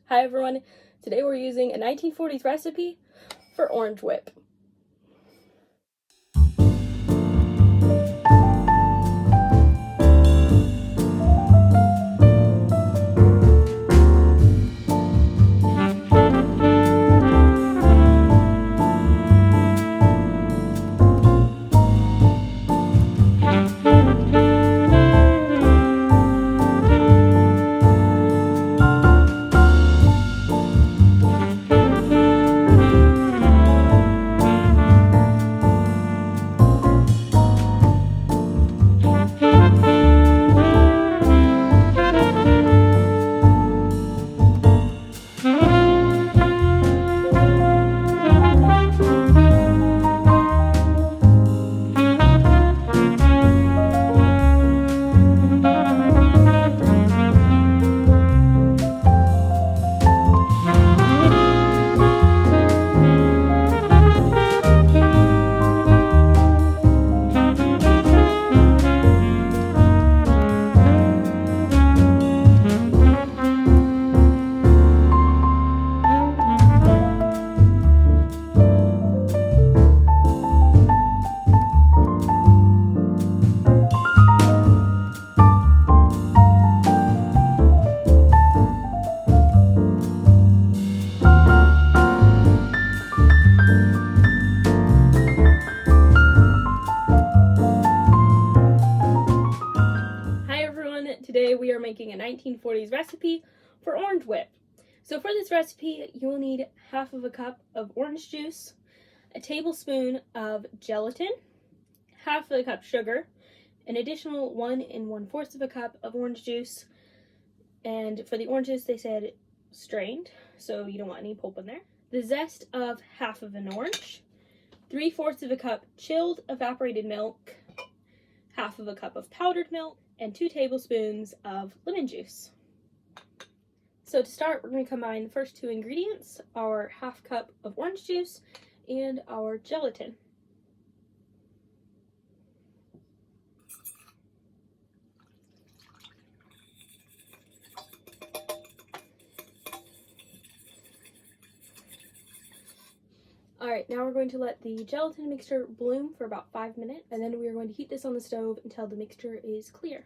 Hi everyone, today we're using a 1940s recipe for orange whip. Today we are making a 1940s recipe for orange whip. So for this recipe, you will need half of a cup of orange juice, a tablespoon of gelatin, half of a cup sugar, an additional 1 1/4 of a cup of orange juice, and for the oranges they said strained, so you don't want any pulp in there. The zest of half of an orange, 3/4 of a cup chilled evaporated milk, half of a cup of powdered milk, and 2 tablespoons of lemon juice. So to start, we're going to combine the first 2 ingredients, our half cup of orange juice and our gelatin. Alright, now we're going to let the gelatin mixture bloom for about 5 minutes, and then we are going to heat this on the stove until the mixture is clear.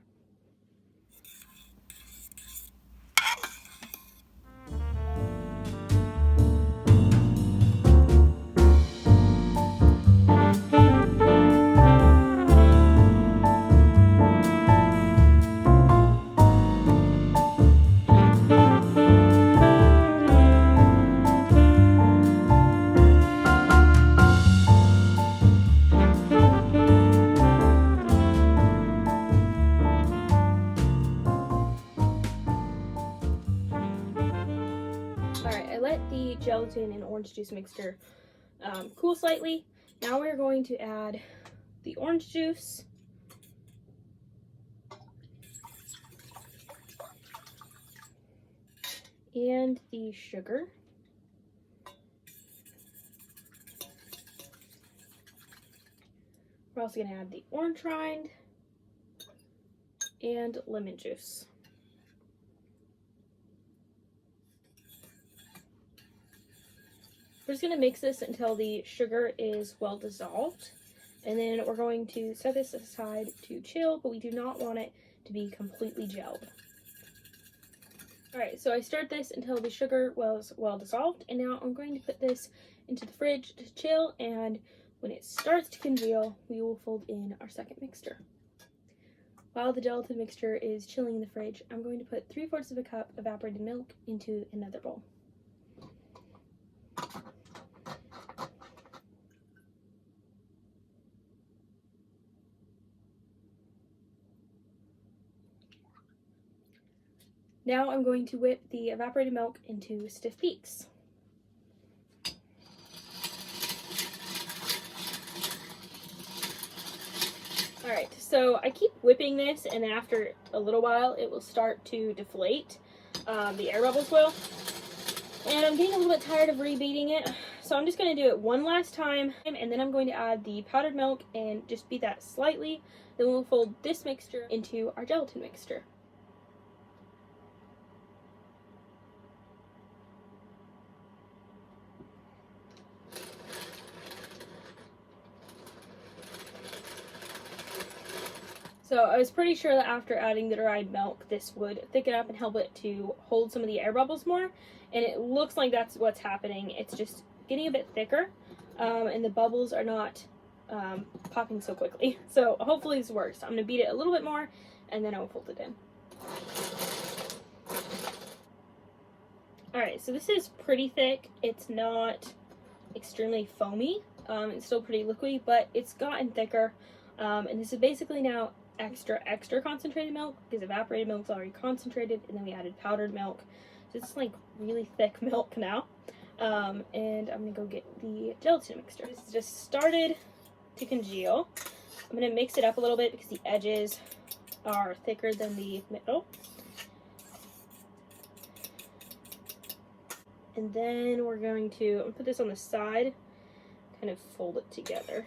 Alright, I let the gelatin and orange juice mixture cool slightly. Now we're going to add the orange juice, and the sugar. We're also going to add the orange rind and lemon juice. We're just going to mix this until the sugar is well dissolved, and then we're going to set this aside to chill, but we do not want it to be completely gelled. Alright, so I stirred this until the sugar was well dissolved, and now I'm going to put this into the fridge to chill, and when it starts to congeal, we will fold in our second mixture. While the gelatin mixture is chilling in the fridge, I'm going to put 3/4 of a cup evaporated milk into another bowl. Now I'm going to whip the evaporated milk into stiff peaks. Alright, so I keep whipping this, and then after a little while it will start to deflate. The air bubbles will. And I'm getting a little bit tired of rebeating it, so I'm just going to do it one last time, and then I'm going to add the powdered milk and just beat that slightly. Then we'll fold this mixture into our gelatin mixture. So I was pretty sure that after adding the dried milk, this would thicken up and help it to hold some of the air bubbles more. And it looks like that's what's happening. It's just getting a bit thicker, and the bubbles are not popping so quickly. So hopefully this works. I'm going to beat it a little bit more, and then I'll fold it in. Alright, so this is pretty thick. It's not extremely foamy. It's still pretty liquidy, but it's gotten thicker. And this is basically now extra concentrated milk, because evaporated milk is already concentrated, and then we added powdered milk. So it's like really thick milk now. And I'm gonna go get the gelatin mixture. This just started to congeal. I'm gonna mix it up a little bit because the edges are thicker than the middle. And then we're going to put this on the side, kind of fold it together.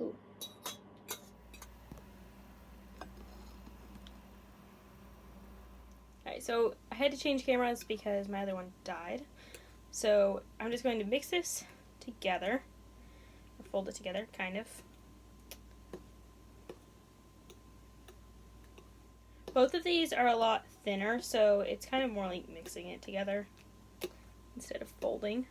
Ooh. Alright, so I had to change cameras because my other one died. So I'm just going to mix this together, or fold it together, kind of. Both of these are a lot thinner, so it's kind of more like mixing it together instead of folding.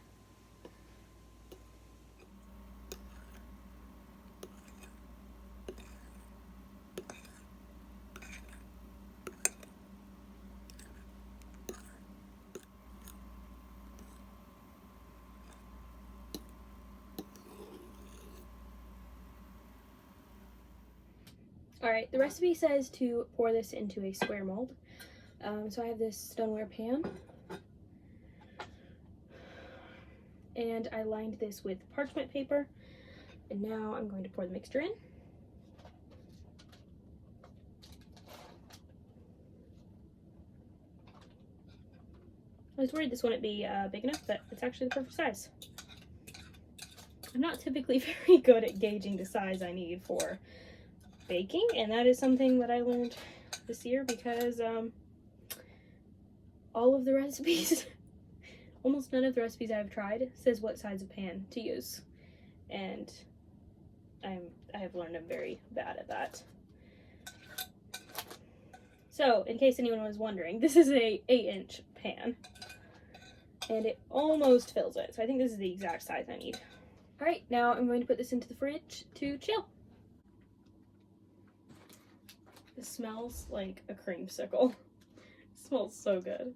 Alright, the recipe says to pour this into a square mold. So I have this stoneware pan, and I lined this with parchment paper, and now I'm going to pour the mixture in. I was worried this wouldn't be big enough, but it's actually the perfect size. I'm not typically very good at gauging the size I need for baking, and that is something that I learned this year because all of the recipes, almost none of the recipes I've tried says what size of pan to use, and I have learned I'm very bad at that. So, in case anyone was wondering, this is a 8-inch pan, and it almost fills it, so I think this is the exact size I need. Alright, now I'm going to put this into the fridge to chill. It smells like a creamsicle. It smells so good.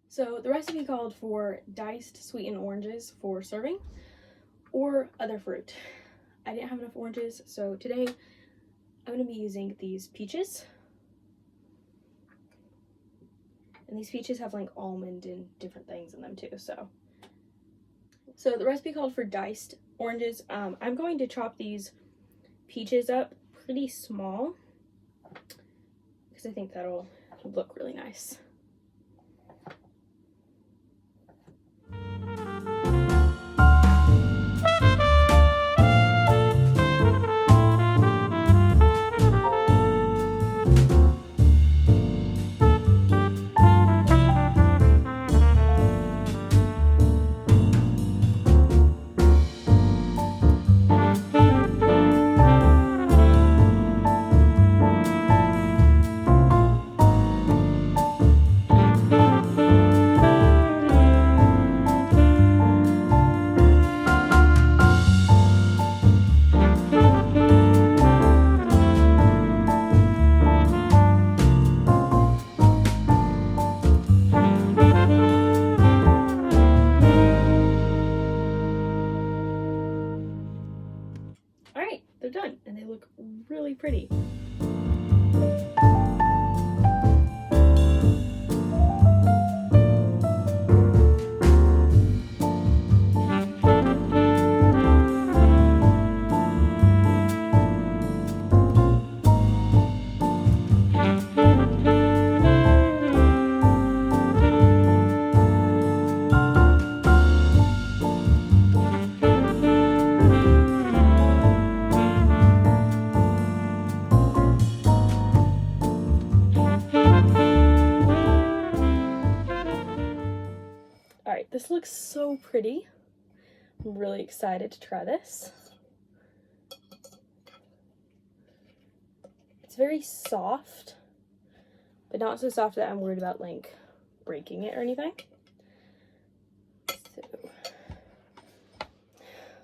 So the recipe called for diced sweetened oranges for serving, or other fruit. I didn't have enough oranges, so today I'm going to be using these peaches. And these peaches have like almond and different things in them too, so the recipe called for diced oranges. I'm going to chop these peaches up pretty small because I think that'll look really nice. Alright, they're done, and they look really pretty. Alright, this looks so pretty. I'm really excited to try this. It's very soft, but not so soft that I'm worried about like breaking it or anything.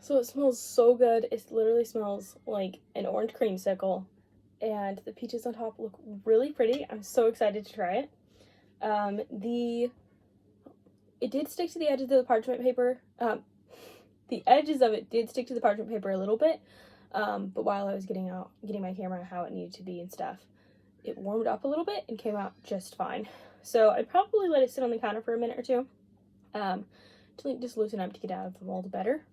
So it smells so good. It literally smells like an orange creamsicle, and the peaches on top look really pretty. I'm so excited to try it. It did stick to the edges of the parchment paper. The edges of it did stick to the parchment paper a little bit, but while I was getting my camera how it needed to be and stuff, it warmed up a little bit and came out just fine. So I'd probably let it sit on the counter for a minute or two to like just loosen up to get out of the mold better.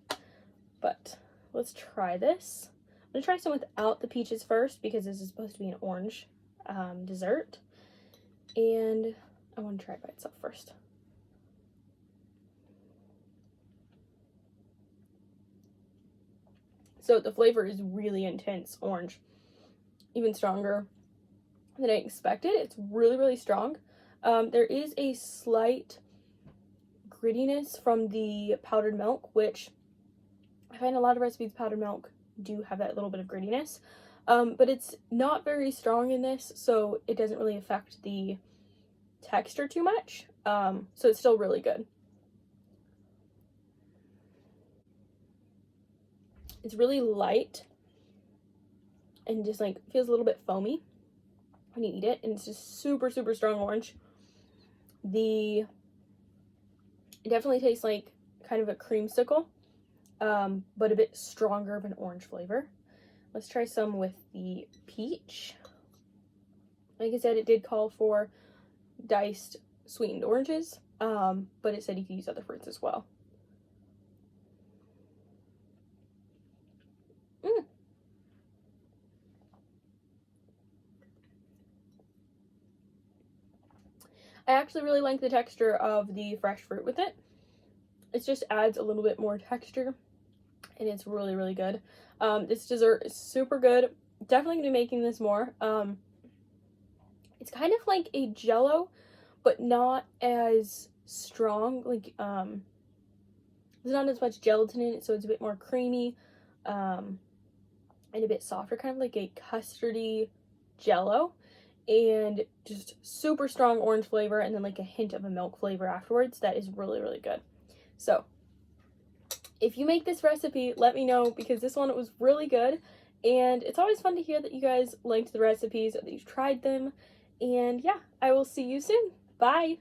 But let's try this. I'm gonna try some without the peaches first because this is supposed to be an orange dessert, and I want to try it by itself first. So the flavor is really intense orange, even stronger than I expected. It's really, really strong. There is a slight grittiness from the powdered milk, which I find a lot of recipes powdered milk do have that little bit of grittiness, but it's not very strong in this, so it doesn't really affect the texture too much. So it's still really good. It's really light and just like feels a little bit foamy when you eat it, and it's just super, super strong orange. It definitely tastes like kind of a creamsicle, but a bit stronger of an orange flavor. Let's try some with the peach. Like I said, it did call for diced sweetened oranges, but it said you could use other fruits as well. I actually really like the texture of the fresh fruit with it. It just adds a little bit more texture, and it's really, really good. This dessert is super good. Definitely gonna be making this more. It's kind of like a Jell-O, but not as strong. Like, there's not as much gelatin in it, so it's a bit more creamy, and a bit softer, kind of like a custardy Jell-O. And just super strong orange flavor, and then like a hint of a milk flavor afterwards. That is really, really good. So if you make this recipe, let me know, because this one was really good, and it's always fun to hear that you guys liked the recipes, that you've tried them. And yeah, I will see you soon. Bye.